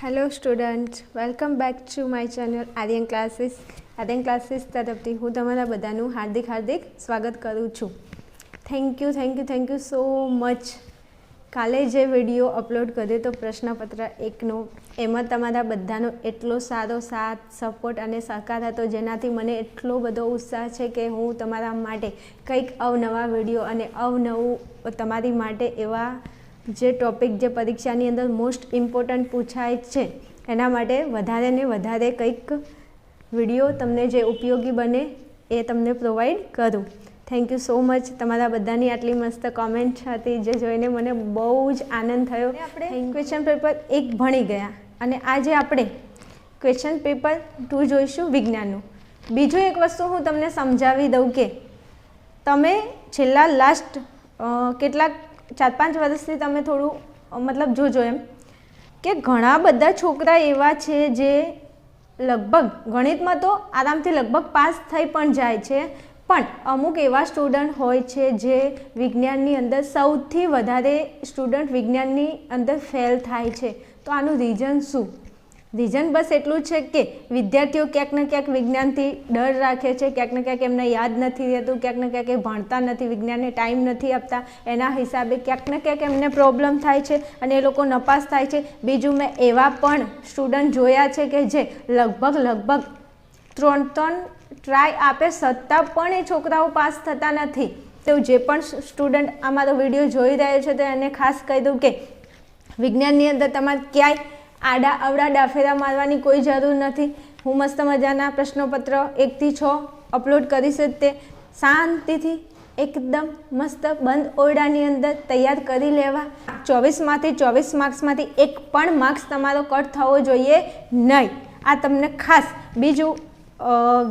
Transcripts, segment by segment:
Hello student, welcome back to my channel Aryan classes. Aryan classes તરફથી હું તમારા બધાનું હાર્દિક સ્વાગત કરું છું. Thank you so much. કાલે જે વિડીયો અપલોડ કર્યો તો પ્રશ્નપત્ર 1નો, એમાં તમારા બધાનો એટલો સારો સાથ, સપોર્ટ અને સહકાર હતો, જેનાથી મને એટલો બધો ઉત્સાહ છે કે હું તમારા માટે કંઈક અવનવા વિડીયો અને અવનવું તમારી માટે એવા જે ટૉપિક જે પરીક્ષાની અંદર મોસ્ટ ઇમ્પોર્ટન્ટ પૂછાય છે એના માટે વધારે ને વધારે કંઈક વિડીયો તમને જે ઉપયોગી બને એ તમને પ્રોવાઈડ કરું. Thank you so much. તમારા બધાની આટલી મસ્ત કોમેન્ટ હતી જે જોઈને મને બહુ જ આનંદ થયો. આપણે ક્વેશ્ચન પેપર 1 ભણી ગયા અને આજે આપણે ક્વેશ્ચન પેપર 2 જોઈશું વિજ્ઞાનનું. બીજું એક વસ્તુ હું તમને સમજાવી દઉં કે તમે છેલ્લા લાસ્ટ કેટલાક 4-5 વર્ષથી તમે થોડું મતલબ જોજો એમ કે ઘણા બધા છોકરા એવા છે જે લગભગ ગણિતમાં તો આરામથી લગભગ પાસ થઈ પણ જાય છે, પણ અમુક એવા સ્ટુડન્ટ હોય છે જે વિજ્ઞાનની અંદર સૌથી વધારે સ્ટુડન્ટ વિજ્ઞાનની અંદર ફેલ થાય છે. તો આનું રીઝન શું? રીઝન બસ એટલું છે કે વિદ્યાર્થીઓ ક્યાંક ને ક્યાંક વિજ્ઞાનથી ડર રાખે છે, ક્યાંક ને ક્યાંક એમને યાદ નથી રહેતું, ક્યાંક ને ક્યાંક એ ભણતા નથી, વિજ્ઞાનને ટાઈમ નથી આપતા, એના હિસાબે ક્યાંક ને ક્યાંક એમને પ્રોબ્લેમ થાય છે અને એ લોકો નપાસ થાય છે. બીજું મેં એવા પણ સ્ટુડન્ટ જોયા છે કે જે લગભગ 3 ટ્રાય આપે છતાં પણ એ છોકરાઓ પાસ થતા નથી. તો જે પણ સ્ટુડન્ટ અમારો વિડીયો જોઈ રહ્યો છે તો એને ખાસ કહી દઉં કે વિજ્ઞાનની અંદર તમારે ક્યાંય આડા અવડા ડાફેરા મારવાની કોઈ જરૂર નથી. હું મસ્ત મજાના પ્રશ્નપત્ર 1 થી 6 અપલોડ કરીશ જ તે શાંતિથી એકદમ મસ્ત બંધ ઓરડાની અંદર તૈયાર કરી લેવા. 24માંથી 24 માર્ક્સમાંથી એક પણ માર્ક્સ તમારો કટ થવો જોઈએ નહીં. આ તમને ખાસ. બીજું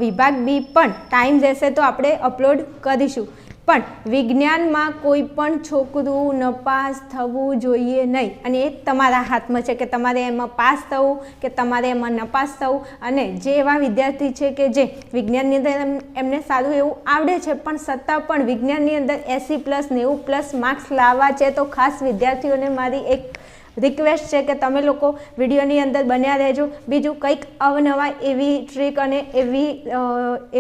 વિભાગ બી પણ ટાઈમ રહેશે તો આપણે અપલોડ કરીશું, પણ વિજ્ઞાનમાં કોઈ પણ છોકરું નપાસ થવું જોઈએ નહીં અને એ તમારા હાથમાં છે કે તમારે એમાં પાસ થવું કે તમારે એમાં નપાસ થવું. અને જે એવા વિદ્યાર્થી છે કે જે વિજ્ઞાનની અંદર એમને સારું એવું આવડે છે પણ છતાં પણ વિજ્ઞાનની અંદર 80+, 90+ માર્ક્સ લાવવા છે, તો ખાસ વિદ્યાર્થીઓને મારી એક રિક્વેસ્ટ છે કે તમે લોકો વિડીયોની અંદર બન્યા રહેજો. બીજું કંઈક અવનવા એવી ટ્રીક અને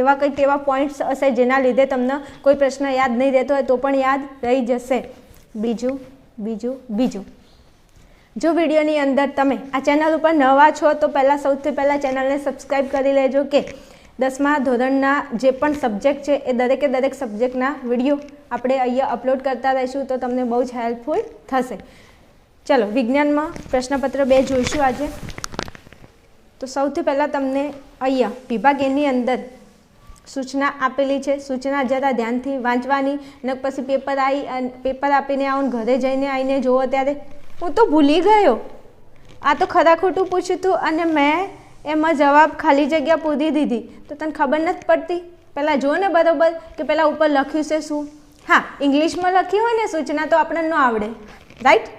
એવા કંઈક એવા પોઈન્ટ્સ હશે જેના લીધે તમને કોઈ પ્રશ્ન યાદ નહીં રહેતો હોય તો પણ યાદ રહી જશે. બીજું જો વિડીયોની અંદર તમે આ ચેનલ ઉપર નવા છો તો સૌથી પહેલાં ચેનલને સબસ્ક્રાઈબ કરી લેજો કે 10મા ધોરણના જે પણ સબ્જેક્ટ છે એ દરેક સબ્જેક્ટના વિડીયો આપણે અહીંયા અપલોડ કરતા રહીશું, તો તમને બહુ જ હેલ્પફુલ થશે. ચલો, વિજ્ઞાનમાં પ્રશ્નપત્ર 2 જોઈશું આજે. તો સૌથી પહેલાં તમને અહીંયા વિભાગ એની અંદર સૂચના આપેલી છે. સૂચના જરા ધ્યાનથી વાંચવાની, અને પછી પેપર આપીને આવો, ઘરે જઈને આવીને જુઓ ત્યારે હું તો ભૂલી ગયો, આ તો ખરા ખોટું પૂછ્યું હતું અને મેં એમાં જવાબ ખાલી જગ્યા પૂરી દીધી, તો તને ખબર નથી પડતી. પહેલાં જો ને બરાબર કે પહેલાં ઉપર લખ્યું છે શું. હા, ઇંગ્લિશમાં લખ્યું હોય ને સૂચના તો આપણને ન આવડે, રાઈટ?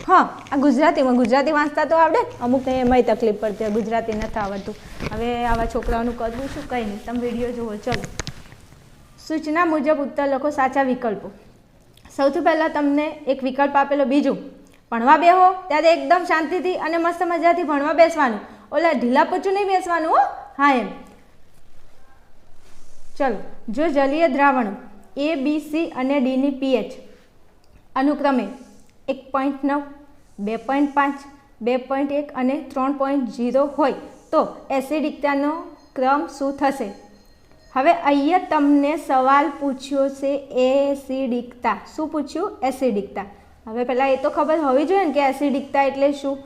હા, આ ગુજરાતી વાંચતા તો આવડે, અમુકને એમાંય તકલીફ પડતી હોય, ગુજરાતી નથી આવડતું. હવે આવા છોકરાઓનું કરવું શું? કંઈ નહીં, તમે વિડીયો જુઓ. ચલો, સૂચના મુજબ ઉત્તર લખો. સાચા વિકલ્પો. સૌથી પહેલાં તમને એક વિકલ્પ આપેલો. બીજું, ભણવા બેહો ત્યારે એકદમ શાંતિથી અને મસ્ત મજાથી ભણવા બેસવાનું, ઓલા ઢીલા પચું નહીં બેસવાનું હો. હા, એમ. ચલો, જો જલીય દ્રાવણો A, B, C અને Dની pH અનુક્રમે 1.9, 2.5, 2.1 અને 3.0 હોય તો એસિડિકતાનો ક્રમ શું થશે? હવે અહીંયા તમને સવાલ પૂછ્યો છે એસિડિકતા. શું પૂછ્યું? એસિડિકતા. હવે પહેલાં એ તો ખબર હોવી જોઈએ ને કે એસિડિકતા એટલે શું.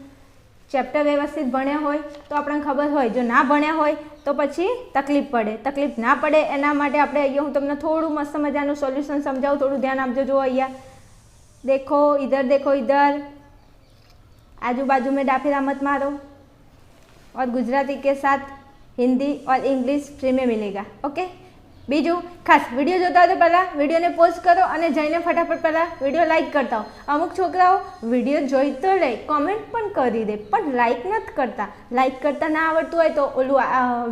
ચેપ્ટર વ્યવસ્થિત ભણ્યા હોય તો આપણને ખબર હોય, જો ના ભણ્યા હોય તો પછી તકલીફ પડે. તકલીફ ના પડે એના માટે આપણે અહીંયા હું તમને થોડું મસ્ત મજાનું સોલ્યુશન સમજાવું, થોડું ધ્યાન આપજો. જો અહીંયા देखो इधर आजू बाजू में डाफिरा मत मारो, और गुजराती के साथ हिंदी और इंग्लिश फ्री में मिलेगा. ओके. बीजू खास विडियो जोता हो तो पहला विडियो ने पॉज करो અને જઈને ફટાફટ પહેલાં વિડીયો લાઇક કરતા હો. અમુક છોકરાઓ વિડીયો જોઈ તો લે, કોમેન્ટ પણ કરી દે, પણ લાઇક નથી કરતા. લાઇક કરતા ના આવડતું હોય તો ઓલું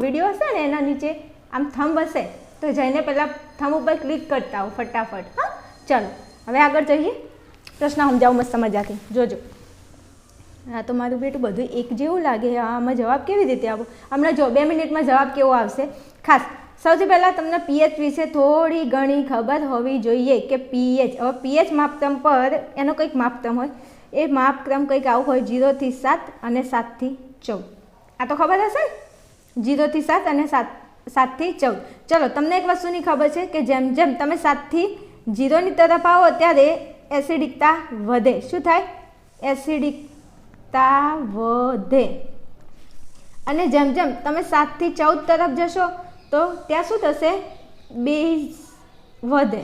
વિડીયો હશે ને એના નીચે આમ થંબ હશે તો જઈને પહેલાં થંબ ઉપર ક્લિક કરતા હો ફટાફટ. હા, ચલો હવે આગળ જઈએ. પ્રશ્ન સમજાવું મસ્ત મજાથી, જોજો. હા તો મારું બેટું બધું એક જેવું લાગે. આમાં જવાબ કેવી રીતે આપો? હમણાં જો 2 મિનિટમાં જવાબ કેવો આવશે. ખાસ સૌથી પહેલાં તમને પીએચ વિશે થોડી ઘણી ખબર હોવી જોઈએ કે પીએચ, હવે પીએચ માપક્રમ પર એનો કંઈક માપક્રમ હોય, એ માપક્રમ કંઈક આવું હોય 0 થી 7 અને 7 થી 14. આ તો ખબર હશે ને, 0 થી 7 અને 7 થી 14. ચલો તમને એક વસ્તુની ખબર છે કે જેમ જેમ તમે 7 થી 0ની તરફ આવો ત્યારે એસિડિકતા વધે. શું થાય? એસિડિકતા વધે. અને જેમ જેમ તમે 7 થી 14 તરફ જશો તો ત્યાં શું થશે? બેઝ વધે.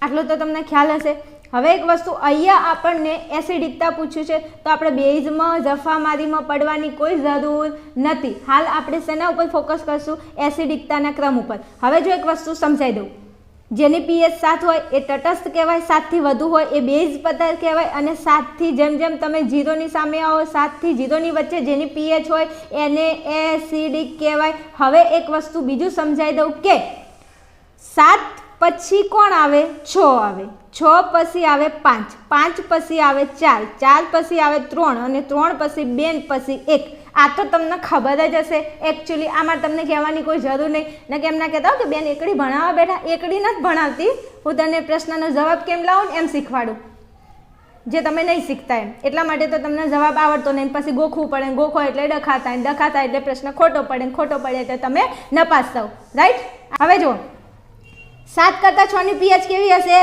આટલું તો તમને ખ્યાલ હશે. હવે એક વસ્તુ, અહીંયા આપણને એસિડિકતા પૂછ્યું છે તો આપણે બેઝમાં જફામારીમાં પડવાની કોઈ જરૂર નથી. હાલ આપણે શેના ઉપર ફોકસ કરશું? એસિડિકતાના ક્રમ ઉપર. હવે જો એક વસ્તુ સમજાવી દઉં, જેની પીએચ 7 હોય એ તટસ્થ કહેવાય, 7 થી વધુ હોય એ બેઝ પદાર્થ કહેવાય, અને 7 થી જેમ જેમ તમે 0ની સામે આવો, 7 થી 0ની વચ્ચે જેની પીએચ હોય એને એસિડિક કહેવાય. હવે એક વસ્તુ બીજું સમજાવી દઉં કે 7 પછી કોણ આવે? 6 આવે. 6 પછી આવે 5, 5 પછી આવે 4, 4 પછી આવે 3, અને 3 પછી 2, પછી 1. આ તો તમને ખબર જ હશે. એકચ્યુઅલી આમાં તમને કહેવાની કોઈ જરૂર નહીં. ને કેમ ના કહેતા કે બેન એકડી ભણાવવા બેઠા, એકડી નથી ભણાવતી, હું તને પ્રશ્નનો જવાબ કેમ લાવું ને એમ શીખવાડું, જે તમે નહીં શીખતા એમ. એટલા માટે તો તમને જવાબ આવડતો નહીં, પછી ગોખવું પડે, ગોખો એટલે ડખા થાય, ડખા થાય એટલે પ્રશ્ન ખોટો પડે, ખોટો પડે એટલે તમે નપાસ થાવ. રાઈટ? હવે જુઓ, 7 કરતાં 6ની પીએચ કેવી હશે?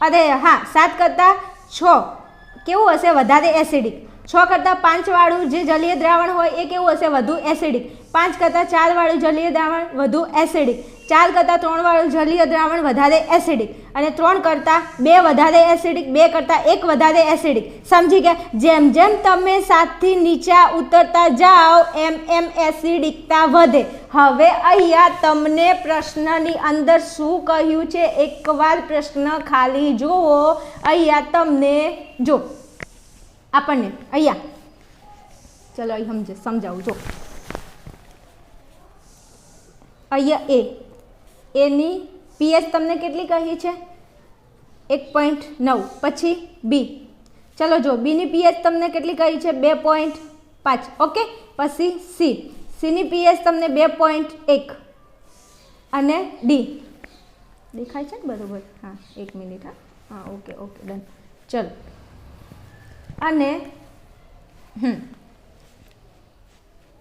અરે હા, 7 કરતાં 6 કેવું હશે? વધારે એસિડિક. 6 કરતાં 5 વાળું જે જલીય દ્રાવણ હોય એ કેવું હશે? વધુ એસિડિક. 5 કરતાં 4 વાળું જલીય દ્રાવણ વધુ એસિડિક. 4 કરતાં 3 વાળું જલીય દ્રાવણ વધારે એસિડિક. અને 3 કરતાં 2 વધારે એસિડિક, 2 કરતાં 1 વધારે એસિડિક. સમજી ગયા? જેમ જેમ તમે 7 થી નીચે ઉતરતા જાઓ એમ એમ એસિડિકતા વધે. હવે અહીંયા તમને પ્રશ્નની અંદર શું કહ્યું છે? એકવાર પ્રશ્ન ખાલી જુઓ. અહીંયા તમને જો આપણને અહીંયા, ચલો અહીં સમજાવું. જો અહીંયા એની પીએચ તમને કેટલી કહી છે? 1.9. પછી બી, ચલો જો બીની પીએચ તમને કેટલી કહી છે? 2.5. ઓકે. પછી સીની પીએચ તમને 2.1 અને ડી દેખાય છે ને બરોબર? હા, 1 મિનિટ. હા, ઓકે ડન. ચલો, અને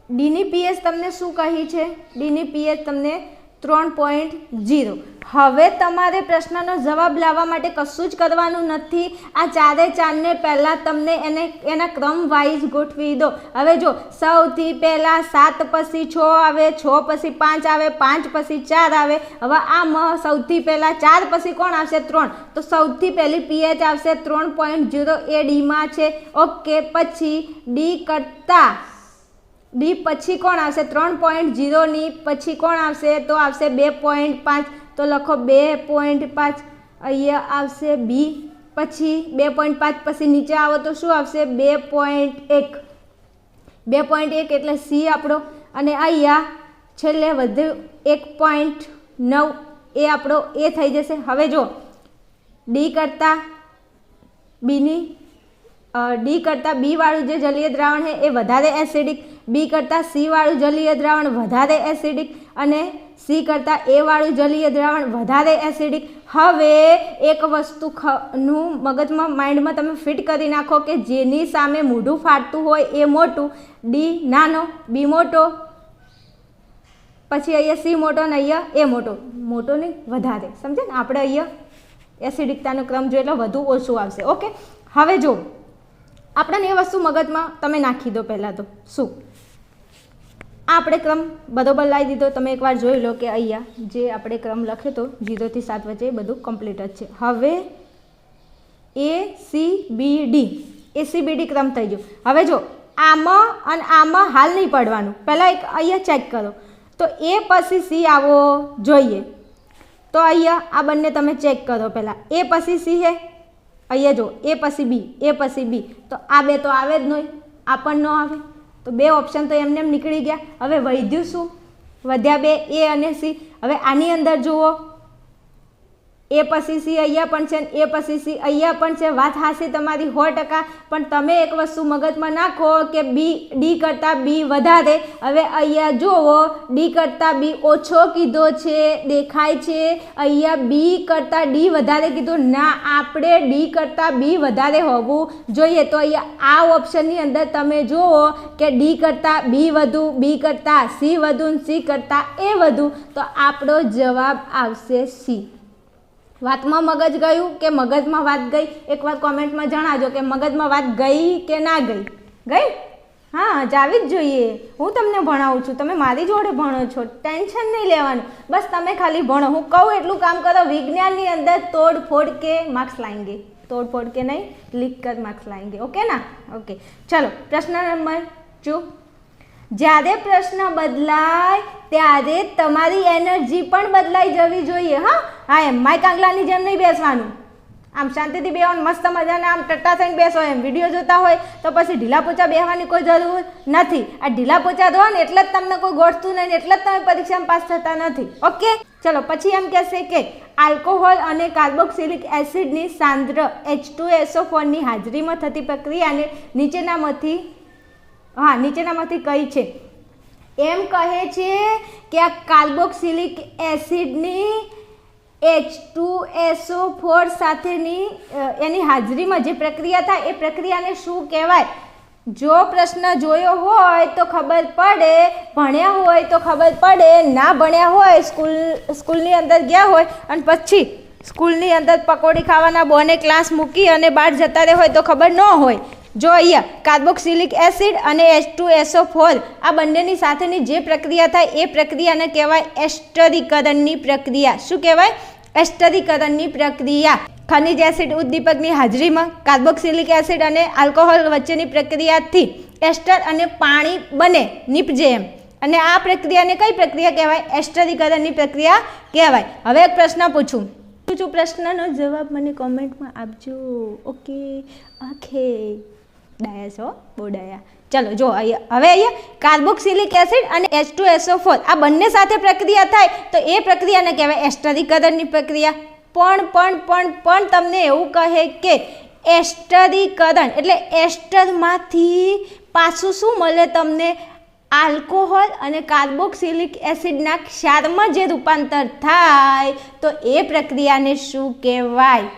ડીની પીએચ તમને શું કહી છે? ડીની પીએચ તમને 3.0. હવે તમારે પ્રશ્નનો જવાબ લાવવા માટે કશું જ કરવાનું નથી. આ 4 પહેલાં તમને એના ક્રમ વાઇઝ ગોઠવી દો. હવે જો સૌથી પહેલાં 7 પછી 6 આવે, 6 પછી 5 આવે, 5 પછી 4 આવે. હવે આમાં સૌથી પહેલાં 4 પછી કોણ આવશે? 3. તો સૌથી પહેલી પીએચ આવશે 3.0, એ ડીમાં છે. ઓકે. પછી ડી પછી કોણ આવશે? 3.0ની પછી કોણ આવશે? તો આવશે 2.5. તો લખો 2.5. અહીંયા આવશે બી. પછી 2.5 પછી નીચે આવો તો શું આવશે? 2.1. 2.1 એટલે સી આપણો. અને અહીંયા છેલ્લે વધુ 1.9 એ આપણો એ થઈ જશે. હવે જો ડી કરતાં બી વાળું જે જલીય દ્રાવણ છે એ વધારે એસિડિક, બી કરતાં સી વાળું જલીય દ્રાવણ વધારે એસિડિક, અને સી કરતાં એ વાળું જલીય દ્રાવણ વધારે એસિડિક. હવે એક વસ્તુનું મગજમાં, માઇન્ડમાં તમે ફિટ કરી નાખો કે જેની સામે મોઢું ફાટતું હોય એ મોટું, ડી નાનો, બી મોટો, પછી અહીંયા સી મોટો અને અહીંયા એ મોટો નહીં વધારે. સમજે ને? આપણે અહીંયા એસિડિકતાનો ક્રમ જોઈએ એટલે વધુ ઓછું આવશે. ઓકે. હવે જો આપણને એ વસ્તુ મગજમાં તમે નાખી દો. પહેલાં તો શું આપણે ક્રમ બરોબર લાવી દીધો. તમે એકવાર જોઈ લો કે અહીંયા જે આપણે ક્રમ લખ્યો તો 0 થી 7 વચ્ચે એ બધું કમ્પ્લીટ જ છે. હવે ACBD ક્રમ થઈ ગયો. હવે જો આમાં અને આમાં હાલ નહીં પડવાનું. પહેલાં એક અહીંયા ચેક કરો તો એ પછી સી આવવો જોઈએ. તો અહીંયા આ બંને તમે ચેક કરો. પહેલાં એ પછી સી છે, અહીંયા જો એ પછી બી, તો આ બે તો આવે જ નહીં, આ પણ ન આવે. તો 2 ઓપ્શન તો એમને એમ નીકળી ગયા. હવે વધ્યું શું? વધ્યા 2, એ અને સી. હવે આની અંદર જુઓ એ પછી સી અહીંયા પણ છે, એ પછી સી અહીંયા પણ છે. વાત હાસી તમારી 100%. પણ તમે એક વસ્તુ મગજમાં નાખો કે ડી કરતાં બી વધારે. હવે અહીંયા જુઓ, ડી કરતાં બી ઓછો કીધો છે, દેખાય છે. અહીંયા બી કરતાં ડી વધારે કીધું. ના, આપણે ડી કરતાં બી વધારે હોવું જોઈએ. તો અહીંયા આ ઓપ્શનની અંદર તમે જુઓ કે ડી કરતાં બી વધુ, બી કરતાં સી વધુ, સી કરતાં એ વધુ. તો આપણો જવાબ આવશે સી. વાતમાં મગજ ગયું કે મગજમાં વાત ગઈ? એક વાર કોમેન્ટમાં જણાવજો કે મગજમાં વાત ગઈ કે ના ગઈ. ગઈ? હા, જાવી જ જોઈએ. હું તમને ભણાવું છું, તમે મારી જોડે ભણો છો, ટેન્શન નહીં લેવાનું. બસ તમે ખાલી ભણો. હું કહું એટલું કામ કરો. વિજ્ઞાનની અંદર તોડ ફોડ કે માર્ક્સ લાएंगे, તોડ ફોડ કે નહીં, લીક કર માર્ક્સ લાएंगे. ઓકે ના? ઓકે, ચલો પ્રશ્ન નંબર 2. જ્યારે પ્રશ્ન બદલાય ત્યારે તમારી એનર્જી પણ બદલાઈ જવી જોઈએ. હા, એમ માઇક આંગલાની જેમ નહીં બેસવાનું. આમ શાંતિથી બેસવાનું, મસ્ત મજાને આમ ટટ્ટા થઈને બેસો. એમ વિડીયો જોતા હોય તો પછી ઢીલા પોચા બેસવાની કોઈ જરૂર નથી. આ ઢીલા પોચા રહો ને એટલે જ તમને કોઈ ગોઠતું નહીં, એટલે જ તમે પરીક્ષામાં પાસ થતા નથી. ઓકે, ચલો પછી એમ કહેશે કે આલ્કોહોલ અને કાર્બોક્સિલિક એસિડની સાંદ્ર H2SO4 ની હાજરીમાં થતી પ્રક્રિયાને નીચેનામાંથી કઈ છે? એમ કહે છે કે આ કાર્બોક્સિલિક એસિડની H2SO4 સાથેની એની હાજરીમાં જે પ્રક્રિયા થાય એ પ્રક્રિયાને શું કહેવાય? જો પ્રશ્ન જોયો હોય તો ખબર પડે, ભણ્યા હોય તો ખબર પડે, ના ભણ્યા હોય, સ્કૂલની અંદર ગયા હોય અને પછી સ્કૂલની અંદર પકોડી ખાવાના બોને ક્લાસ મૂકી અને બહાર જતા રહે હોય તો ખબર ન હોય. જો અહીંયા કાર્બોક્સિલિક એસિડ અને H2SO4 આ બંનેની સાથેની જે પ્રક્રિયા થાય એ પ્રક્રિયાને કહેવાય એસ્ટરીકરણની પ્રક્રિયા. શું કહેવાય? એસ્ટરીકરણની પ્રક્રિયા. ખનિજ એસિડ ઉદ્દીપકની હાજરીમાં કાર્બોક્સિલિક એસિડ અને આલ્કોહોલ વચ્ચેની પ્રક્રિયાથી એસ્ટર અને પાણી બને, નીપજે એમ. અને આ પ્રક્રિયાને કઈ પ્રક્રિયા કહેવાય? એસ્ટરીકરણની પ્રક્રિયા કહેવાય. હવે એક પ્રશ્ન પૂછું. પ્રશ્નનો જવાબ મને કોમેન્ટમાં આપજો. ઓકે, આખે ડાયા છો, બહુ ડાયા. ચલો જો અહીંયા કાર્બોક્સિલિક એસિડ અને H2SO4 આ બંને સાથે પ્રક્રિયા થાય તો એ પ્રક્રિયાને કહેવાય એસ્ટરીકરણની પ્રક્રિયા. પણ તમને એવું કહે કે એસ્ટરીકરણ એટલે એસ્ટરમાંથી પાછું શું મળે તમને? આલ્કોહોલ અને કાર્બોક્સિલિક એસિડના ક્ષારમાં જે રૂપાંતર થાય તો એ પ્રક્રિયાને શું કહેવાય?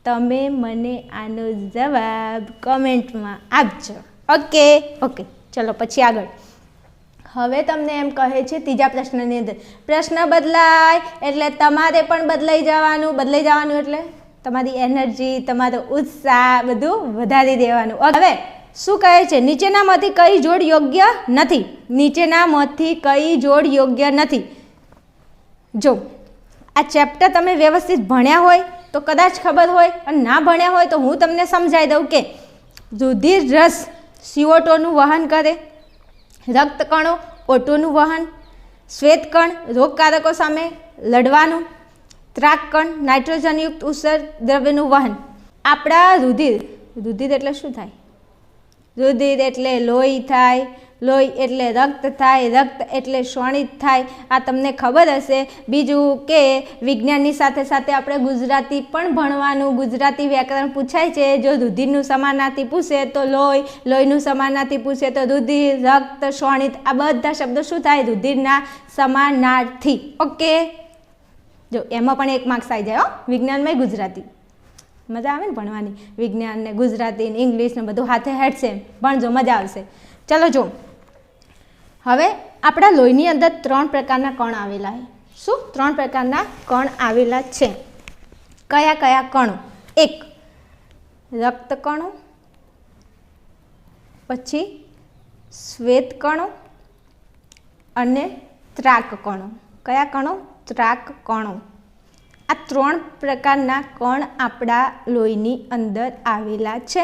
તમે મને આનો જવાબ કોમેન્ટમાં આપજો. ઓકે, ચલો પછી આગળ. હવે તમને એમ કહે છે ત્રીજા પ્રશ્નની અંદર પ્રશ્ન બદલાય એટલે તમારે પણ બદલાઈ જવાનું એટલે તમારી એનર્જી, તમારો ઉત્સાહ બધું વધારી દેવાનું. હવે શું કહે છે? નીચેનામાંથી કઈ જોડ યોગ્ય નથી? નીચેનામાંથી કઈ જોડ યોગ્ય નથી? જો આ ચેપ્ટર તમે વ્યવસ્થિત ભણ્યા હોય તો કદાચ ખબર હોય, અને ના ભણ્યા હોય તો હું તમને સમજાવી દઉં કે રુધિર રસ CO2નું વહન કરે, રક્તકણો O2નું વહન, શ્વેતકણ રોગકારકો સામે લડવાનું, ત્રાકકણ નાઇટ્રોજનયુક્ત ઉત્સર્ગ દ્રવ્યનું વહન. આપણા રુધિર એટલે શું થાય? રુધિર એટલે લોહી થાય, લોહી એટલે રક્ત થાય, રક્ત એટલે શ્વણિત થાય. આ તમને ખબર હશે. બીજું કે વિજ્ઞાનની સાથે સાથે આપણે ગુજરાતી પણ ભણવાનું. ગુજરાતી વ્યાકરણ પૂછાય છે. જો રુધિરનું સમાનાર્થી પૂછે તો લોહી, લોહીનું સમાનાર્થી પૂછે તો રુધિર, રક્ત, શ્વણિત આ બધા શબ્દો શું થાય? રુધિરના સમાનાર્થી. ઓકે, જો એમાં પણ 1 માર્ક્સ આવી જાય. વિજ્ઞાનમાં ગુજરાતી મજા આવે ને ભણવાની. વિજ્ઞાન ને ગુજરાતી ને ઇંગ્લિશ ને બધું હાથે હેઠશે, ભણજો, મજા આવશે. ચલો જો હવે આપણા લોહીની અંદર 3 પ્રકારના કણ આવેલા છે. શું? 3 પ્રકારના કણ આવેલા છે. કયા કણો? 1 રક્તકણો, પછી શ્વેતકણો અને ત્રાકકણો. કયા કણો? ત્રાકકણો. આ 3 પ્રકારના કણ આપણા લોહીની અંદર આવેલા છે.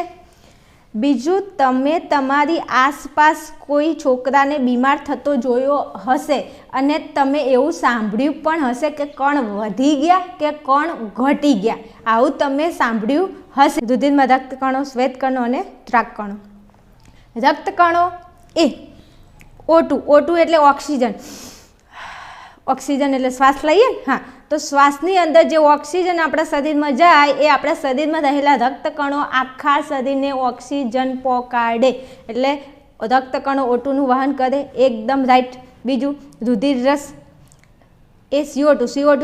બીજું, તમે તમારી આસપાસ કોઈ છોકરાને બીમાર થતો જોયો હશે અને તમે એવું સાંભળ્યું પણ હશે કે કણ વધી ગયા કે કણ ઘટી ગયા. આવું તમે સાંભળ્યું હશે. રુધિરમાં રક્તકણો, શ્વેતકણો અને ત્રાકકણો. રક્તકણો એ O2 એટલે ઓક્સિજન એટલે શ્વાસ લઈએ. હા, તો શ્વાસની અંદર જે ઓક્સિજન આપણા શરીરમાં જાય એ આપણા શરીરમાં રહેલા રક્તકણો આખા શરીરને ઓક્સિજન પહોંચાડે, એટલે રક્તકણો O2નું વહન કરે, એકદમ રાઈટ. બીજું રુધિર રસ એ CO2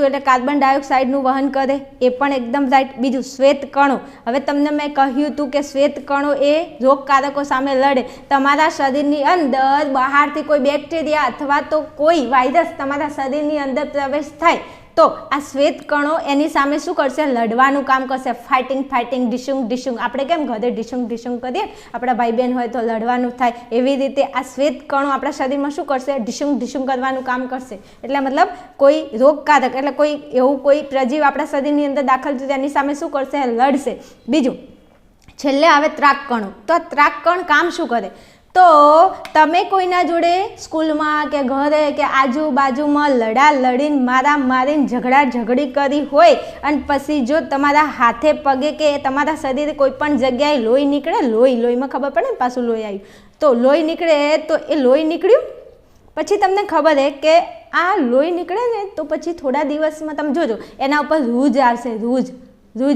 એટલે કાર્બન ડાયોક્સાઇડનું વહન કરે, એ પણ એકદમ રાઈટ. બીજું શ્વેત કણો, હવે તમને મેં કહ્યું હતું કે શ્વેત કણો એ રોગકારકો સામે લડે. તમારા શરીરની અંદર બહારથી કોઈ બેક્ટેરિયા અથવા તો કોઈ વાયરસ તમારા શરીરની અંદર પ્રવેશ થાય તો આ શ્વેત કણો એની સામે શું કરશે? લડવાનું કામ કરશે. ફાઇટિંગ ડિશુંગ. આપણે કેમ ઘરે ડિશુંગ કરીએ, આપણા ભાઈ બહેન હોય તો લડવાનું થાય, એવી રીતે આ શ્વેત કણો આપણા શરીરમાં શું કરશે? ડિશુંગ કરવાનું કામ કરશે. એટલે મતલબ કોઈ રોગકારક એટલે કોઈ એવું કોઈ પ્રજીવ આપણા શરીરની અંદર દાખલ થયું તેની સામે શું કરશે? લડશે. બીજું છેલ્લે આવે ત્રાક કણો. તો આ ત્રાક કણ કામ શું કરે? તો તમે કોઈના જોડે સ્કૂલમાં કે ઘરે કે આજુબાજુમાં લડીને મારીને ઝઘડી કરી હોય અને પછી જો તમારા હાથે પગે કે તમારા શરીરે કોઈ પણ જગ્યાએ લોહી નીકળે, લોહીમાં ખબર પડે ને પાછું લોહી આવ્યું, તો લોહી નીકળે તો એ લોહી નીકળ્યું પછી તમને ખબર છે કે આ લોહી નીકળે ને તો પછી થોડા દિવસમાં તમે જોજો એના ઉપર રૂજ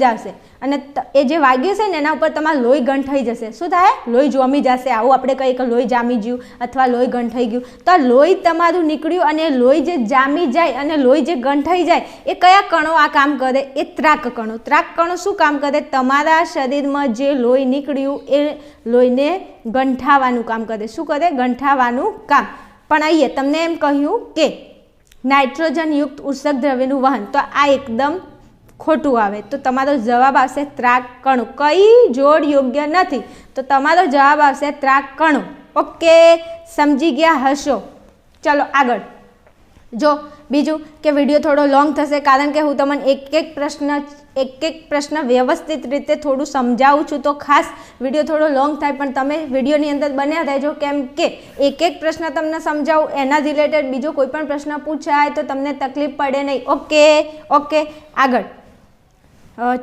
આવશે અને એ જે વાગ્યું છે ને એના ઉપર તમારું લોહી ગંઠાઈ જશે. શું થાય? લોહી જોમી જશે. આવું આપણે કહીએ કે લોહી જામી ગયું અથવા લોહી ગંઠાઈ ગયું. તો આ લોહી તમારું નીકળ્યું અને લોહી જે જામી જાય અને લોહી જે ગંઠાઈ જાય એ કયા કણો આ કામ કરે? એ ત્રાક કણો. ત્રાક કણો શું કામ કરે? તમારા શરીરમાં જે લોહી નીકળ્યું એ લોહીને ગંઠાવાનું કામ કરે. શું કરે? ગંઠાવાનું કામ. પણ અહીંયા તમને એમ કહ્યું કે નાઇટ્રોજનયુક્ત ઉત્સર્ગ દ્રવ્યનું વહન, તો આ એકદમ ખોટું આવે. તો તમારો જવાબ આવશે ત્રાક કણો. કઈ જોડ યોગ્ય નથી, તો તમારો જવાબ આવશે ત્રાક કણો. ઓકે, સમજી ગયા હશો? ચલો આગળ જો. બીજું કે વિડીયો થોડો લોંગ થશે કારણ કે હું તમને એક એક પ્રશ્ન વ્યવસ્થિત રીતે થોડું સમજાવું છું, તો ખાસ વિડીયો થોડો લોંગ થાય પણ તમે વિડીયોની અંદર બન્યા રહેજો, કેમ કે એક પ્રશ્ન તમને સમજાવું એના રિલેટેડ બીજો કોઈ પણ પ્રશ્ન પૂછાય તો તમને તકલીફ પડે નહીં. ઓકે આગળ.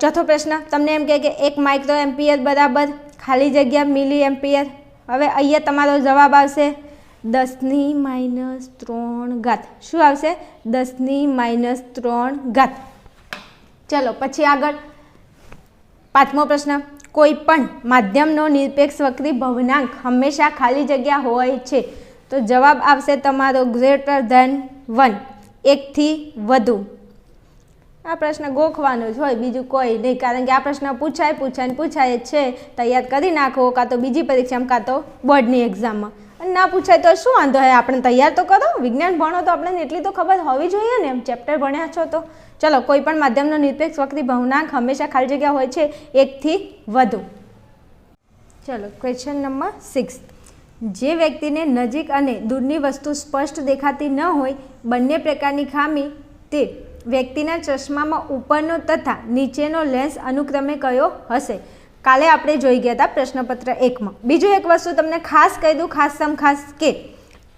ચોથો પ્રશ્ન તમને એમ કહે કે 1 માઇક્રો એમ્પિયર બરાબર ખાલી જગ્યા મિલી એમ્પિયર. હવે અહીંયા તમારો જવાબ આવશે 10⁻3. શું આવશે? 10⁻3. ચલો પછી આગળ. પાંચમો પ્રશ્ન, કોઈ પણ માધ્યમનો નિરપેક્ષ વક્રી ભવનાંક હંમેશા ખાલી જગ્યા હોય છે, તો જવાબ આવશે તમારો >1, 1 થી વધુ. આ પ્રશ્ન ગોખવાનો જ હોય, બીજું કોઈ નહીં, કારણ કે આ પ્રશ્ન પૂછાય છે. તૈયાર કરી નાખો, કાં તો બીજી પરીક્ષામાં કાં તો બોર્ડની એક્ઝામમાં. અને ના પૂછાય તો શું વાંધો હોય, આપણે તૈયાર તો કરો. વિજ્ઞાન ભણો તો આપણને એટલી તો ખબર હોવી જોઈએ ને, એમ ચેપ્ટર ભણ્યા છો તો. ચલો, કોઈ પણ માધ્યમનો નિરપેક્ષ વક્રી ભવનાંક હંમેશા ખાલી જગ્યા હોય છે 1 થી વધુ. ચલો ક્વેશ્ચન નંબર 6. જે વ્યક્તિને નજીક અને દૂરની વસ્તુ સ્પષ્ટ દેખાતી ન હોય, બંને પ્રકારની ખામી, તે વ્યક્તિના ચશ્મામાં ઉપરનો તથા નીચેનો લેન્સ અનુક્રમે કયો હશે? કાલે આપણે જોઈ ગયા હતા પ્રશ્નપત્ર 1માં. બીજું એક વસ્તુ તમને ખાસ કહી દઉં, ખાસ કે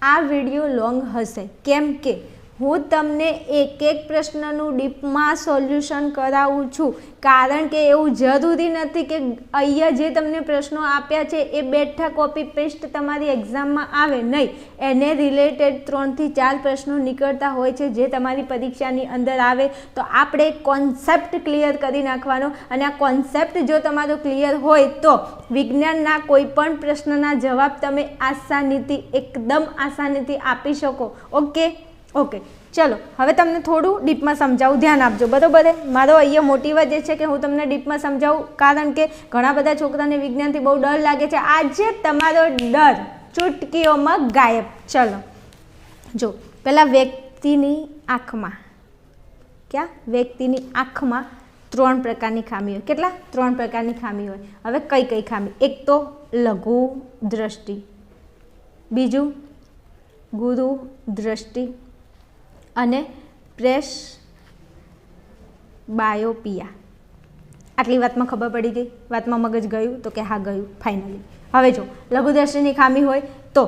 આ વિડીયો લોંગ હશે, કેમ કે હું તમને એક પ્રશ્નનું ડીપમાં સોલ્યુશન કરાવું છું, કારણ કે એવું જરૂરી નથી કે અહીંયા જે તમને પ્રશ્નો આપ્યા છે એ બેઠા કોપી પેસ્ટ તમારી એક્ઝામમાં આવે નહીં. એને રિલેટેડ 3 થી 4 પ્રશ્નો નીકળતા હોય છે જે તમારી પરીક્ષાની અંદર આવે. તો આપણે કોન્સેપ્ટ ક્લિયર કરી નાખવાનો, અને આ કોન્સેપ્ટ જો તમારો ક્લિયર હોય તો વિજ્ઞાનના કોઈ પણ પ્રશ્નના જવાબ તમે એકદમ આસાનીથી આપી શકો. ઓકે ચલો, હવે તમને થોડું ડીપમાં સમજાવું, ધ્યાન આપજો, બરાબર? મારો અહીંયા મોટિવ જ છે કે હું તમને ડીપમાં સમજાવું, કારણ કે ઘણા બધા છોકરાને વિજ્ઞાનથી બહુ ડર લાગે છે. આજે તમારો ડર ચૂટકીઓમાં ગાયબ. ચલો જો, પહેલાં વ્યક્તિની આંખમાં 3 પ્રકારની ખામી હોય. કેટલા? 3 પ્રકારની ખામી હોય. હવે કઈ ખામી? એક તો લઘુ દ્રષ્ટિ, બીજું ગુરુ દ્રષ્ટિ અને પ્રેસબાયોપિયા. આટલી વાતમાં ખબર પડી ગઈ? વાતમાં મગજ ગયું? તો કે હા ગયું, ફાઇનલી. હવે જો લઘુદ્રષ્ટિની ખામી હોય તો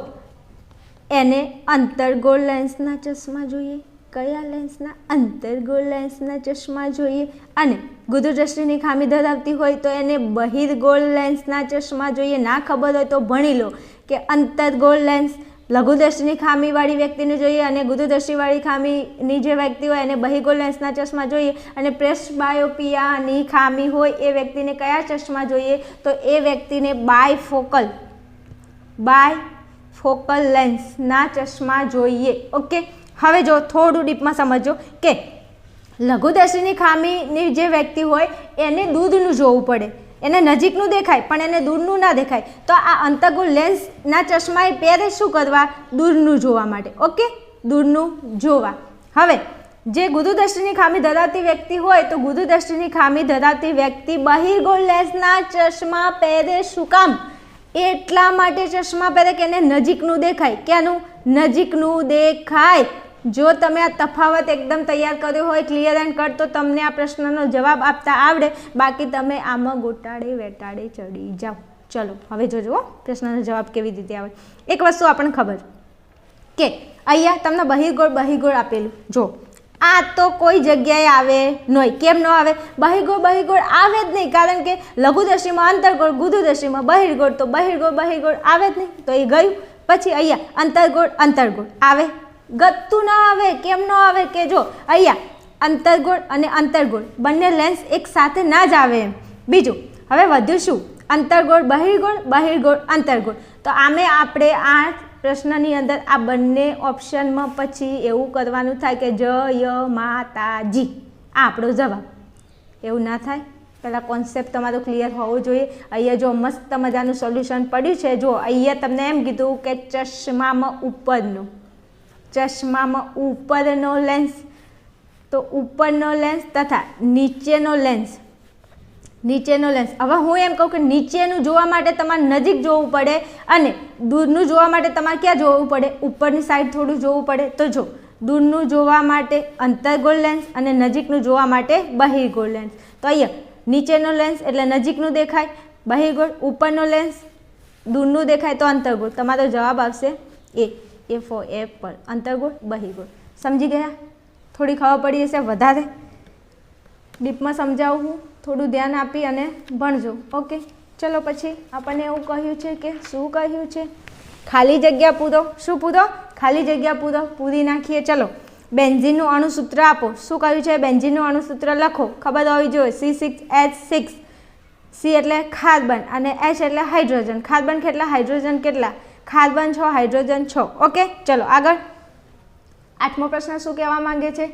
એને અંતર્ગોળ લેન્સના ચશ્મા જોઈએ. કયા લેન્સના? અંતર્ગોળ લેન્સના ચશ્મા જોઈએ. અને ગુરુદ્રષ્ટિની ખામી ધરાવતી હોય તો એને બહિર્ગોળ લેન્સના ચશ્મા જોઈએ. ના ખબર હોય તો ભણી લો કે અંતર્ગોળ લેન્સ, લઘુદ્રષ્ટિની ખામીવાળી વ્યક્તિને જોઈએ અને ગુરુદ્રષ્ટિવાળી ખામીની જે વ્યક્તિ હોય એને બહિર્ગોળ લેન્સના ચશ્મા જોઈએ અને પ્રેસ્બાયોપિયાની ખામી હોય એ વ્યક્તિને કયા ચશ્મા જોઈએ? તો એ વ્યક્તિને બાયફોકલ લેન્સના ચશ્મા જોઈએ. ઓકે, હવે જો થોડું ડીપમાં સમજો કે લઘુદ્રષ્ટિની ખામીની જે વ્યક્તિ હોય એને દૂરનું જોવું પડે, એને નજીકનું દેખાય પણ એને દૂરનું ના દેખાય, તો આ અંતર્ગોળ લેન્સના ચશ્મા એ પહેરે શું કરવા? દૂરનું જોવા માટે. ઓકે, દૂરનું જોવા. હવે જે ગુરુદ્રષ્ટિની ખામી ધરાવતી વ્યક્તિ હોય તો ગુરુદ્રષ્ટિની ખામી ધરાવતી વ્યક્તિ બહિર્ગોળ લેન્સના ચશ્મા પહેરે. શું કામ? એટલા માટે ચશ્મા પહેરે કે એને નજીકનું દેખાય. ક્યાંનું? નજીકનું દેખાય. જો તમે આ તફાવત એકદમ તૈયાર કર્યો હોય ક્લિયર એન્ડ કટ તો તમને આ પ્રશ્નનો જવાબ આપતા આવડે, બાકી તમે આમાં ગોટાળે વેટાળે ચડી જાઓ. ચલો હવે જોજો પ્રશ્નનો જવાબ કેવી રીતે આવે. એક વસ્તુ આપણને ખબર કે અહીંયા તમને બહિર્ગોળ આપેલું, જો આ તો કોઈ જગ્યાએ આવે નહીં. કેમ ન આવે? બહિર્ગોળ આવે જ નહીં, કારણ કે લઘુદ્રષ્ટિમાં અંતર્ગોળ, ગુરુદ્રષ્ટિમાં બહિર્ગોળ, તો બહિર્ગોળ આવે જ નહીં, તો એ ગયું. પછી અહીંયા અંતર્ગોળ આવે, ગતું ના આવે. કેમ ન આવે? કે જો અહીંયા અંતર્ગોળ અને અંતર્ગોળ બંને લેન્સ એક સાથે ના જ આવે એમ. બીજું હવે વધ્યું શું? અંતર્ગોળ બહિર્ગોળ અંતર્ગોળ. તો આમે આપણે આ પ્રશ્નની અંદર આ બંને ઓપ્શનમાં પછી એવું કરવાનું થાય કે જય માતાજી, આ આપણો જવાબ. એવું ના થાય, પહેલાં કોન્સેપ્ટ તમારો ક્લિયર હોવો જોઈએ. અહીંયા જો મસ્ત મજાનું સોલ્યુશન પડ્યું છે. જો અહીંયા તમને એમ કીધું કે ચશ્મામાં ઉપરનો લેન્સ, તો ઉપરનો લેન્સ તથા નીચેનો લેન્સ. હવે હું એમ કહું કે નીચેનું જોવા માટે તમારે નજીક જોવું પડે અને દૂરનું જોવા માટે તમારે ક્યાં જોવું પડે? ઉપરની સાઈડ થોડું જોવું પડે. તો જો દૂરનું જોવા માટે અંતર્ગોળ લેન્સ અને નજીકનું જોવા માટે બહિર્ગોળ લેન્સ. તો અહીંયા નીચેનો લેન્સ એટલે નજીકનું દેખાય બહિર્ગોળ, ઉપરનો લેન્સ દૂરનું દેખાય તો અંતર્ગોળ. તમારો જવાબ આવશે એ ફોર એપલ, અંતર્ગોળ બહિર્ગોળ. સમજી ગયા? થોડી ખબર પડી હશે. વધારે ડીપમાં સમજાવું હું, થોડું ધ્યાન આપી અને ભણજો. ઓકે, ચલો પછી આપણને એવું કહ્યું છે કે શું કહ્યું છે? ખાલી જગ્યા પૂરો. શું પૂરો? ખાલી જગ્યા પૂરી નાખીએ. ચલો, બેન્ઝીનનું અણુસૂત્ર આપો. શું કહ્યું છે? બેન્ઝીનનું અણુસૂત્ર લખો, ખબર હોવી જોઈએ. C6H6. C એટલે કાર્બન અને H એટલે હાઇડ્રોજન. કાર્બન કેટલા? હાઇડ્રોજન કેટલા? Carbon 6, hydrogen 6. ઓકે, ચલો આગળ. 8મો પ્રશ્ન શું કહેવા માંગે છે?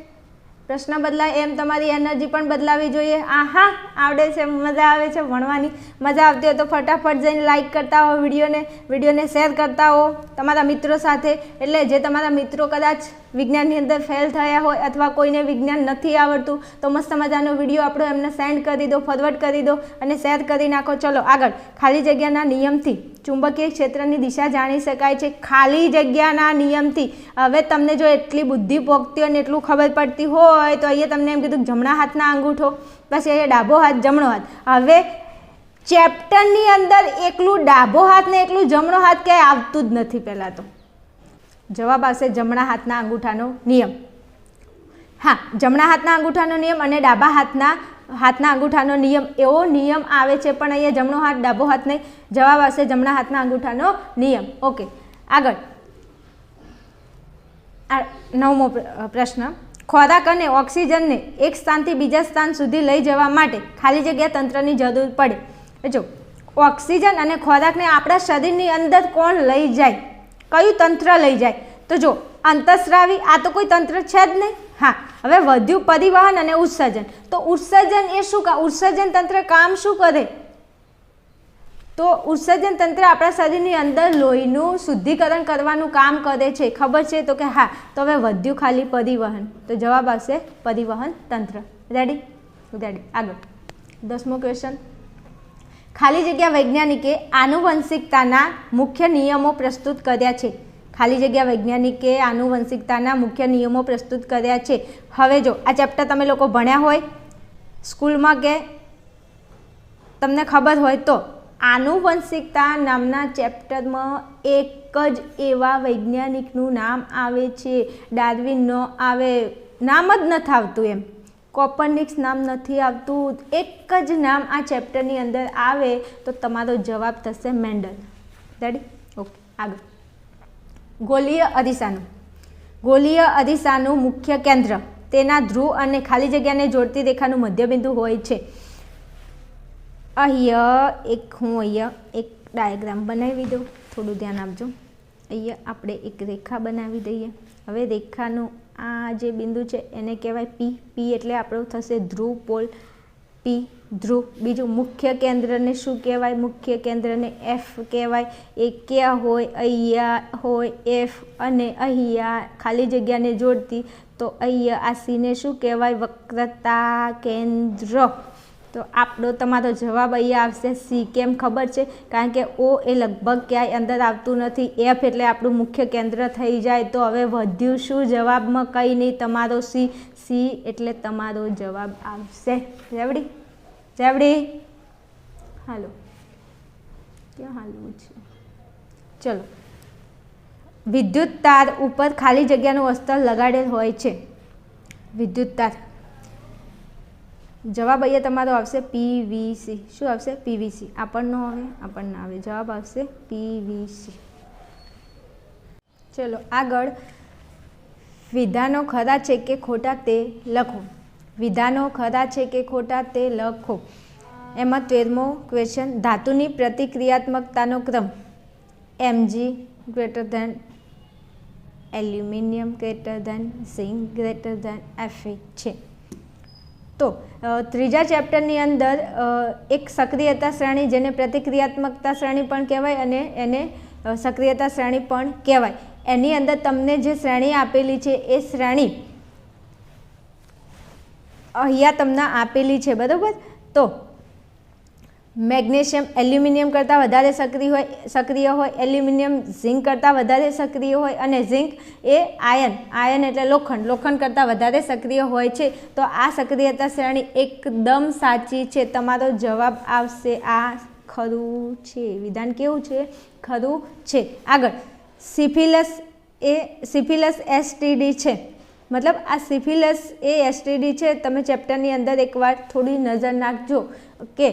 પ્રશ્ન બદલાય એમ તમારી એનર્જી પણ બદલાવી જોઈએ. આહા, આવડે છે, મજા આવે છે ભણવાની. મજા આવતી હોય તો ફટાફટ જઈને લાઈક કરતા હો વિડીયોને શેર કરતા હો તમારા મિત્રો સાથે. એટલે જે તમારા મિત્રો કદાચ વિજ્ઞાનની અંદર ફેલ થયા હોય અથવા કોઈને વિજ્ઞાન નથી આવડતું તો મસ્ત મજાનો વિડીયો આપણો એમને સેન્ડ કરી દો, ફોરવર્ડ કરી દો અને શેર કરી નાખો. ચલો આગળ. ખાલી જગ્યાના નિયમથી ચુંબકીય ક્ષેત્રની દિશા જાણી શકાય છે. ખાલી જગ્યાના નિયમથી. હવે તમને જો એટલી બુદ્ધિ પોગતી હોય ને એટલું ખબર પડતી હોય તો અહીંયા તમને એમ કીધું જમણા હાથના અંગૂઠો, પછી અહીંયા ડાબો હાથ, જમણો હાથ. હવે ચેપ્ટરની અંદર એકલું ડાબો હાથ ને એકલું જમણો હાથ ક્યાંય આવતું જ નથી. પહેલાં તો જવાબ આવશે જમણા હાથના અંગૂઠાનો નિયમ. હા, જમણા હાથના અંગૂઠાનો નિયમ અને ડાબા હાથના અંગૂઠાનો નિયમ, એવો નિયમ આવે છે, પણ અહીંયા જમણો હાથ ડાબો હાથ નહીં. જવાબ આવશે જમણા હાથના અંગૂઠાનો નિયમ. ઓકે, આગળ. 9મો પ્રશ્ન. ખોરાક અને ઓક્સિજનને એક સ્થાનથી બીજા સ્થાન સુધી લઈ જવા માટે ખાલી જગ્યા તંત્રની જરૂર પડે. જો ઓક્સિજન અને ખોરાકને આપણા શરીરની અંદર કોણ લઈ જાય? કયું તંત્ર લઈ જાય? તો જો અંતઃસ્રાવી, આ તો કોઈ તંત્ર છે જ નહીં. હા, હવે વધ્યું પરિવહન અને ઉત્સર્જન. તો ઉત્સર્જન એ શું? ઉત્સર્જન તંત્ર કામ શું કરે? તો ઉત્સર્જન તંત્ર આપણા શરીરની અંદર લોહીનું શુદ્ધિકરણ કરવાનું કામ કરે છે. ખબર છે? તો કે હા. તો હવે વધ્યું ખાલી પરિવહન, તો જવાબ આવશે પરિવહન તંત્ર. રેડી? આગળ. 10મો ક્વેશ્ચન. ખાલી જગ્યા વૈજ્ઞાનિકે આનુવંશિકતાના મુખ્ય નિયમો પ્રસ્તુત કર્યા છે. ખાલી જગ્યા વૈજ્ઞાનિકે આનુવંશિકતાના મુખ્ય નિયમો પ્રસ્તુત કર્યા છે. હવે જો આ ચેપ્ટર તમે લોકો ભણ્યા હોય સ્કૂલમાં કે તમને ખબર હોય તો આનુવંશિકતા નામના ચેપ્ટરમાં એક જ એવા વૈજ્ઞાનિકનું નામ આવે છે. ડાર્વિન ન આવે, નામ જ નથી આવતું. એમ કોપરનિક્સ નામ નથી આવતું. એક જ નામ આ ચેપ્ટરની અંદર આવે તો તમારો જવાબ થશે મેન્ડલ. રેડી? ઓકે, આગળ. ગોલીય અરીસાનું. ગોલીય અરીસાનું મુખ્ય કેન્દ્ર તેના ધ્રુવ અને ખાલી જગ્યાને જોડતી રેખાનું મધ્યબિંદુ હોય છે. હું અહીંયા એક ડાયાગ્રામ બનાવી દઉં, થોડું ધ્યાન આપજો. અહીંયા આપણે એક રેખા બનાવી દઈએ. હવે રેખાનું આ જે બિંદુ છે એને કહેવાય પી. પી એટલે આપણું થશે ધ્રુવ પોલ, પી ધ્રુવ. બીજું મુખ્ય કેન્દ્રને શું કહેવાય? મુખ્ય કેન્દ્રને એફ કહેવાય. એ ક્યાં હોય? અહીંયા હોય એફ, અને અહીંયા ખાલી જગ્યાને જોડતી તો અહીંયા આ સીને શું કહેવાય? વક્રતા કેન્દ્ર. તો આપણો તમારો જવાબ અહીંયા આવશે સી. કેમ ખબર છે? કારણ કે ઓ એ લગભગ ક્યાંય અંદર આવતું નથી. એફ એટલે આપણું મુખ્ય કેન્દ્ર થઈ જાય. તો હવે વધ્યું શું જવાબમાં? કંઈ નહીં, તમારો સી. સી એટલે તમારો જવાબ આવશે. રેવડી રેવડી? હાલો, ક્યાં હાલવું છે? ચલો. વિદ્યુત તાર ઉપર ખાલી જગ્યાનું અસ્તર લગાડેલ હોય છે. વિદ્યુત તાર. જવાબ અહીંયા તમારો આવશે પીવીસી. શું આવશે? પીવીસી. આપણનો આવે, આપણને આવે. જવાબ આવશે પીવીસી. ચલો આગળ. વિધાનો ખરા છે કે ખોટા તે લખો. વિધાનો ખરા છે કે ખોટા તે લખો. એમાં 13મો ક્વેશ્ચન. ધાતુની પ્રતિક્રિયાત્મકતાનો ક્રમ Mg greater than aluminium greater than zinc greater than Fe છે. તો ત્રીજા ચેપ્ટરની અંદર એક સક્રિયતા શ્રેણી, જેને પ્રતિક્રિયાત્મકતા શ્રેણી પણ કહેવાય અને એને સક્રિયતા શ્રેણી પણ કહેવાય, એની અંદર તમને જે શ્રેણી આપેલી છે એ શ્રેણી અહીંયા તમને આપેલી છે, બરાબર. તો મેગ્નેશિયમ એલ્યુમિનિયમ કરતાં વધારે સક્રિય હોય, એલ્યુમિનિયમ ઝિંક કરતાં વધારે સક્રિય હોય, અને ઝિંક એ આયન એટલે લોખંડ કરતાં વધારે સક્રિય હોય છે. તો આ સક્રિયતા શ્રેણી એકદમ સાચી છે. તમારો જવાબ આવશે આ ખરું છે. વિધાન કેવું છે? ખરું છે. આગળ. સિફિલસ STD છે. મતલબ આ સિફિલસ એ STD છે. તમે ચેપ્ટરની અંદર એકવાર થોડી નજર નાખજો કે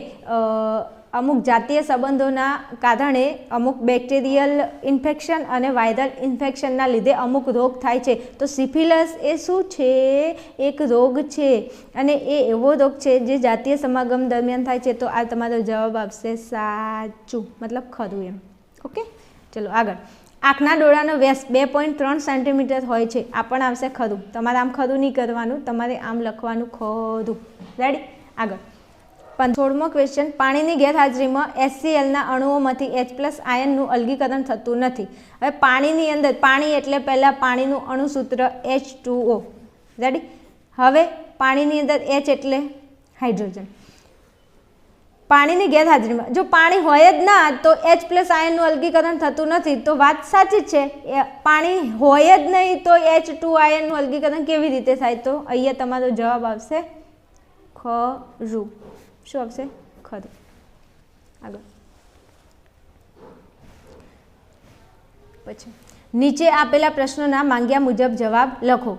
અમુક જાતીય સંબંધોના કારણે અમુક બેક્ટેરિયલ ઇન્ફેક્શન અને વાયરલ ઇન્ફેક્શનના લીધે અમુક રોગ થાય છે. તો સિફિલસ એ શું છે? એક રોગ છે, અને એ એવો રોગ છે જે જાતીય સમાગમ દરમિયાન થાય છે. તો આ તમારો જવાબ આવશે સાચું, મતલબ ખરું એમ. ઓકે, ચલો આગળ. આંખના ડોળાનો વ્યાસ 2.3 સેન્ટીમીટર હોય છે. આ પણ આવશે ખરું. તમારે આમ ખરું નહીં કરવાનું, તમારે આમ લખવાનું ખરું. રેડી? આગળ. 16મો ક્વેશ્ચન. પાણીની ગેરહાજરીમાં HClના અણુઓમાંથી H+ આયનનું અલગીકરણ થતું નથી. હવે પાણીની અંદર, પાણી એટલે પહેલાં પાણીનું અણુસૂત્ર H2O. રેડી? હવે પાણીની અંદર H એટલે હાઇડ્રોજન. પાણીની ગેરહાજરીમાં જો પાણી હોય જ ના તો H+ આયનનું અલગીકરણ થતું નથી. તો વાત સાચી જ છે. પાણી હોય જ નહીં તો H2 આયનનું અલગીકરણ કેવી રીતે થાય? તો અહીંયા તમારો જવાબ આવશે ખરું. શું આવશે? ખરું. આગળ. પછી નીચે આપેલા પ્રશ્નોના માંગ્યા મુજબ જવાબ લખો.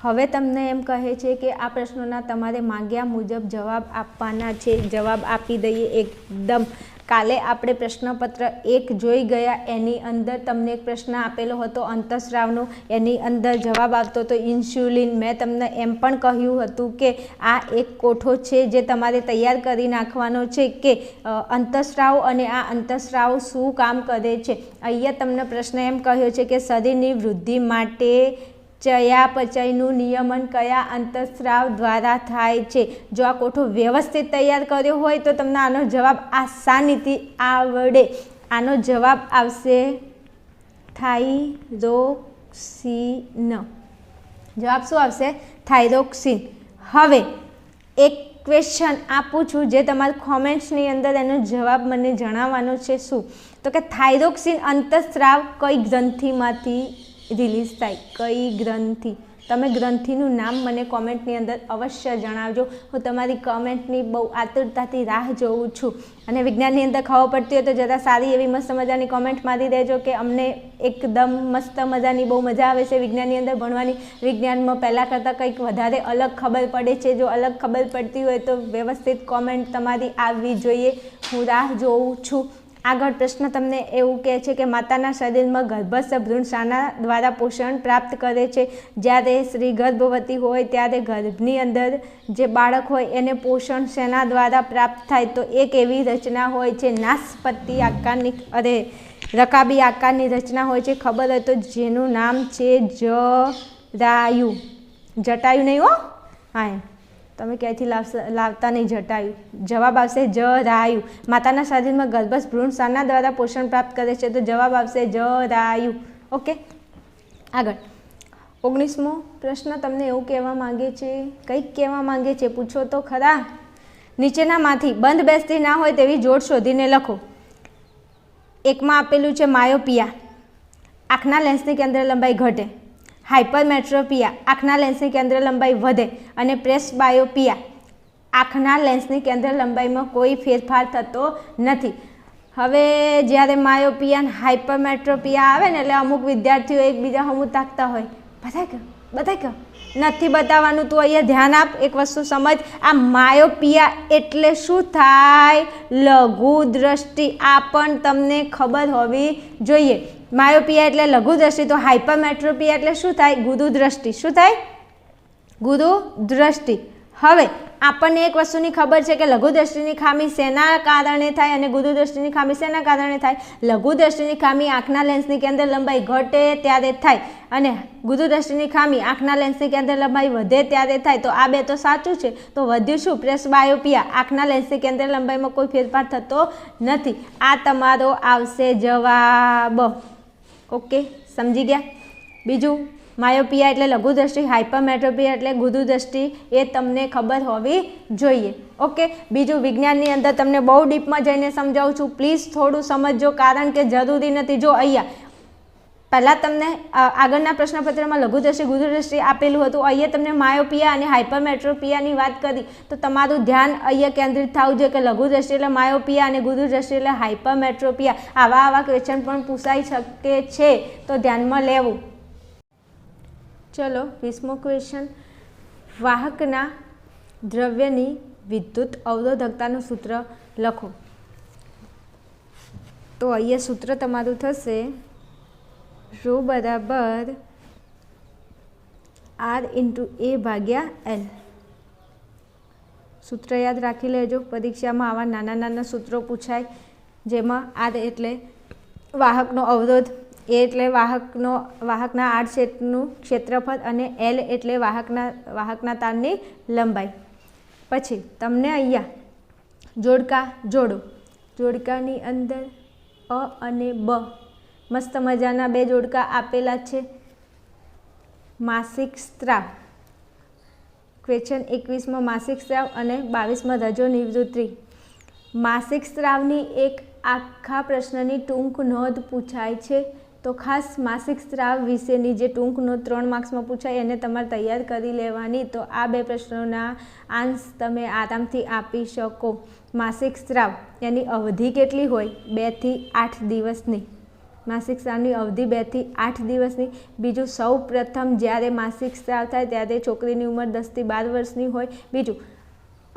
હવે તમને એમ કહે છે કે આ પ્રશ્નોના તમારે માંગ્યા મુજબ જવાબ આપવાના છે. જવાબ આપી દઈએ એકદમ. કાલે આપણે પ્રશ્નપત્ર 1 જોઈ ગયા. એની અંદર તમને એક પ્રશ્ન આપેલો હતો અંતઃસ્રાવનો. એની અંદર જવાબ આવતો હતો ઇન્સ્યુલિન. મેં તમને એમ પણ કહ્યું હતું કે આ એક કોઠો છે જે તમારે તૈયાર કરી નાખવાનો છે કે અંતઃસ્રાવ અને આ અંતઃસ્રાવ શું કામ કરે છે. અહીંયા તમને પ્રશ્ન એમ કહ્યો છે કે શરીરની વૃદ્ધિ માટે ચયાપચયનું નિયમન કયા અંતઃસ્રાવ દ્વારા થાય છે. જો આ કોઠો વ્યવસ્થિત તૈયાર કર્યો હોય તો તમને આનો જવાબ આસાનીથી આવડે. આનો જવાબ આવશે થાઇરોક્સિન. જવાબ શું આવશે? થાઇરોક્સિન. હવે એક ક્વેશ્ચન આપું છું જે તમારા કોમેન્ટ્સની અંદર એનો જવાબ મને જણાવવાનો છે. શું? તો કે થાઇરોક્સિન અંતઃસ્રાવ કઈ ગ્રંથિમાંથી રિલીઝ થાય? કઈ ગ્રંથિ? તમે ગ્રંથિનું નામ મને કોમેન્ટની અંદર અવશ્ય જણાવજો. હું તમારી કોમેન્ટની બહુ આતુરતાથી રાહ જોઉં છું. અને વિજ્ઞાનની અંદર ખબર પડતી હોય તો જરા સારી એવી મસ્ત મજાની કોમેન્ટ મારી દેજો કે અમને એકદમ મસ્ત મજાની બહુ મજા આવે છે વિજ્ઞાનની અંદર ભણવાની. વિજ્ઞાનમાં પહેલાં કરતાં કંઈક વધારે અલગ ખબર પડે છે. જો અલગ ખબર પડતી હોય તો વ્યવસ્થિત કોમેન્ટ તમારી આવવી જોઈએ. હું રાહ જોઉં છું. આગળ પ્રશ્ન તમને એવું કહે છે કે માતાના શરીરમાં ગર્ભસ્થ ભ્રૂણ શાના દ્વારા પોષણ પ્રાપ્ત કરે છે? જ્યારે સ્ત્રી ગર્ભવતી હોય ત્યારે ગર્ભની અંદર જે બાળક હોય એને પોષણ શેના દ્વારા પ્રાપ્ત થાય? તો એક એવી રચના હોય છે નાસપતિ આકારની રકાબી આકારની રચના હોય છે, ખબર હોય તો, જેનું નામ છે જરાયુ. જટાયુ નહીં હો, હા તમે ક્યાંયથી લાવતા નહીં જટાયુ. જવાબ આવશે જરાયુ. માતાના શરીરમાં ગર્ભસ્થ ભ્રૂણ શાના દ્વારા પોષણ પ્રાપ્ત કરે છે? તો જવાબ આવશે જરાયુ. ઓકે, આગળ 19મો પ્રશ્ન તમને એવું કહેવા માંગે છે, કંઈક કહેવા માંગે છે, પૂછો તો ખરા. નીચેનામાંથી બંધ બેસતી ના હોય તેવી જોડ શોધીને લખો. એકમાં આપેલું છે માયોપિયા, આંખના લેન્સની કેન્દ્ર લંબાઈ ઘટે. હાઇપરમેટ્રોપિયા, આંખના લેન્સની કેન્દ્ર લંબાઈ વધે. અને પ્રેસબાયોપિયા, આંખના લેન્સની કેન્દ્ર લંબાઈમાં કોઈ ફેરફાર થતો નથી. હવે જ્યારે માયોપિયા અને હાઇપરમેટ્રોપિયા આવે ને એટલે અમુક વિદ્યાર્થીઓ એકબીજા હમું તાકતા હોય, બતાય કહો નથી બતાવવાનું. તું અહીંયા ધ્યાન આપ, એક વસ્તુ સમજ. આ માયોપિયા એટલે શું થાય? લઘુ દ્રષ્ટિ. આ પણ તમને ખબર હોવી જોઈએ. માયોપિયા એટલે લઘુ દ્રષ્ટિ, તો હાઇપરમેટ્રોપિયા એટલે શું થાય? ગુરુ દ્રષ્ટિ. શું થાય? ગુરુ દ્રષ્ટિ. હવે આપણને એક વસ્તુની ખબર છે કે લઘુ દ્રષ્ટિની ખામી શેના કારણે થાય અને ગુરુ દ્રષ્ટિની ખામી શેના કારણે થાય? લઘુ દ્રષ્ટિની ખામી આંખના લેન્સની કેન્દ્ર લંબાઈ ઘટે ત્યારે થાય અને ગુરુ દ્રષ્ટિની ખામી આંખના લેન્સની કેન્દ્ર લંબાઈ વધે ત્યારે થાય. તો આ બે તો સાચું છે. તો વધ્યું શું? પ્રેસબાયોપિયા, આંખના લેન્સની કેન્દ્ર લંબાઈમાં કોઈ ફેરફાર થતો નથી. આ તમારો આવશે જવાબ. ઓકે, સમજી ગયા? બીજું, માયોપિયા એટલે લઘુ દ્રષ્ટિ, હાઇપરમેટ્રોપિયા એટલે ગુરુ દ્રષ્ટિ, એ તમને ખબર હોવી જોઈએ. ઓકે, બીજું વિજ્ઞાનની અંદર તમને બહુ ડીપમાં જઈને સમજાવું છું, પ્લીઝ થોડું સમજજો, કારણ કે જરૂરી નથી. જો અહીંયા પહેલાં તમને આગળના પ્રશ્નપત્રમાં લઘુ દ્રષ્ટિ ગુરુ દ્રષ્ટિ આપેલું હતું, અહીંયા તમને માયોપિયા અને હાઇપરમેટ્રોપિયાની વાત કરી, તો તમારું ધ્યાન અહીંયા કેન્દ્રિત થવું જોઈએ કે લઘુ દ્રષ્ટિ એટલે માયોપિયા અને ગુરુ દ્રષ્ટિ એટલે હાઇપરમેટ્રોપિયા. આવા ક્વેશ્ચન પણ પૂછાઈ શકે છે, તો ધ્યાનમાં લેવું. ચલો 20મો ક્વેશ્ચન, વાહકના દ્રવ્યની વિદ્યુત અવરોધકતાનું સૂત્ર લખો. તો અહીંયા સૂત્ર તમારું થશે ρ બરાબર R × A ભાગ્યા L. સૂત્ર યાદ રાખી લેજો, પરીક્ષામાં આવા નાના નાના સૂત્રો પૂછાય, જેમાં R એટલે વાહકનો અવરોધ, A એટલે વાહકના આડછેદનું ક્ષેત્રફળ અને L એટલે વાહકના તારની લંબાઈ. પછી તમને અહીંયા જોડકા જોડો. જોડકાની અંદર અ અને બ મસ્ત મજાના બે જોડકા આપેલા છે. માસિક સ્ત્રાવ, ક્વેશ્ચન 21માં માસિક સ્ત્રાવ અને 22માં રજો નિવૃત્તિ. માસિક સ્ત્રાવની એક આખા પ્રશ્નની ટૂંક નોંધ પૂછાય છે, તો ખાસ માસિક સ્ત્રાવ વિશેની જે ટૂંક નોંધ 3 માર્ક્સમાં પૂછાય એને તમારે તૈયાર કરી લેવાની. તો આ બે પ્રશ્નોના આન્સ તમે આરામથી આપી શકો. માસિક સ્ત્રાવ એની અવધિ કેટલી હોય? 2 થી 8 દિવસની. માસિક સ્ત્રાવની અવધિ 2 થી 8 દિવસની. બીજું, સૌ પ્રથમ જ્યારે માસિક સ્ત્રાવ થાય ત્યારે છોકરીની ઉંમર 10 થી 12 વર્ષની હોય. બીજું,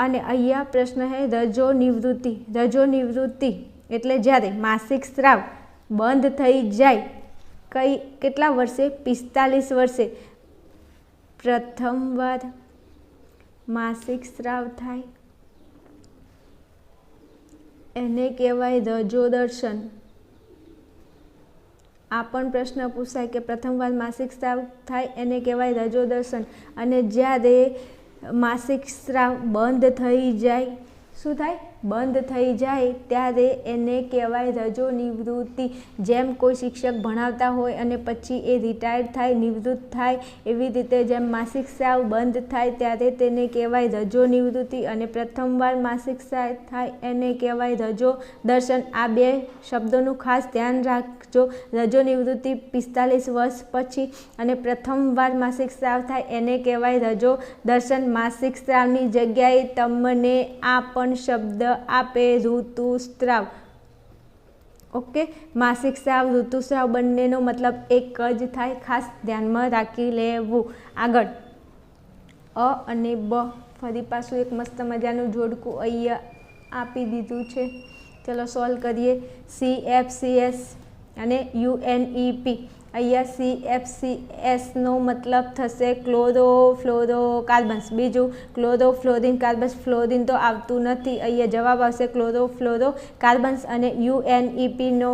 અને અહીંયા પ્રશ્ન છે રજો નિવૃત્તિ. રજો નિવૃત્તિ એટલે જ્યારે માસિક સ્ત્રાવ બંધ થઈ જાય, કેટલા વર્ષે? 45 વર્ષે. પ્રથમવાર માસિક સ્ત્રાવ થાય એને કહેવાય રજો દર્શન. આ પણ પ્રશ્ન પૂછાય કે પ્રથમવાર માસિક સ્ત્રાવ થાય એને કહેવાય રજો દર્શન. અને જ્યારે માસિક સ્ત્રાવ બંધ થઈ જાય, શું થાય? બંધ થઈ જાય ત્યારે એને કહેવાય રજો નિવૃત્તિ. જેમ કોઈ શિક્ષક ભણાવતા હોય અને પછી એ રિટાયર્ડ થાય, નિવૃત્ત થાય, એવી રીતે જેમ માસિક સ્ત્રાવ બંધ થાય ત્યારે તેને કહેવાય રજો નિવૃત્તિ, અને પ્રથમવાર માસિક સ્ત્રાવ થાય એને કહેવાય રજો દર્શન. આ બે શબ્દોનું ખાસ ધ્યાન રાખજો. રજો નિવૃત્તિ 45 વર્ષ પછી, અને પ્રથમવાર માસિક સ્ત્રાવ થાય એને કહેવાય રજો દર્શન. માસિક સ્ત્રાવની જગ્યાએ તમને આ પણ શબ્દ આપે, ઋતુસ્ત્રાવ. ઓકે, માસિક સ્ત્રાવ ઋતુસ્ત્રાવ બંનેનો મતલબ એક જ થાય, ખાસ ધ્યાનમાં રાખી લેવું. આગળ અ અને બ, ફરી પાછું એક મસ્ત મજાનું જોડકું અહીંયા આપી દીધું છે. ચલો સોલ્વ કરીએ. CFCS અને UNEP. અહીંયા CFCSનો મતલબ થશે ક્લોરોફ્લોરોકાર્બન્સ. બીજું ક્લોરોફ્લોરિન કાર્બન્સ. ફ્લોરિન તો આવતું નથી, અહીંયા જવાબ આવશે ક્લોરોફ્લોરોકાર્બન્સ. અને UNEPનો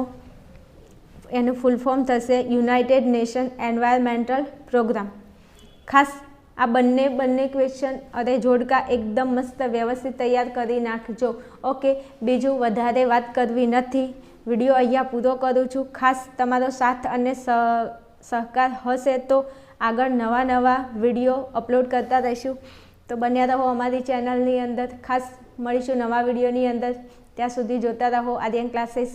એનું ફૂલ ફોર્મ થશે યુનાઇટેડ નેશન એન્વાયરમેન્ટલ પ્રોગ્રામ. ખાસ આ બંને ક્વેશ્ચન અરે જોડકા એકદમ મસ્ત વ્યવસ્થિત તૈયાર કરી નાખજો. ઓકે, બીજું વધારે વાત કરવી નથી. વિડીયો અહીંયા પૂરો કરું છું. ખાસ તમારો સાથ અને સહકાર હશે તો આગળ નવા વિડીયો અપલોડ કરતા રહીશું. તો બન્યા રહો અમારી ચેનલની અંદર. ખાસ મળીશું નવા વિડીયોની અંદર. ત્યાં સુધી જોતા રહો આર્યન ક્લાસીસ.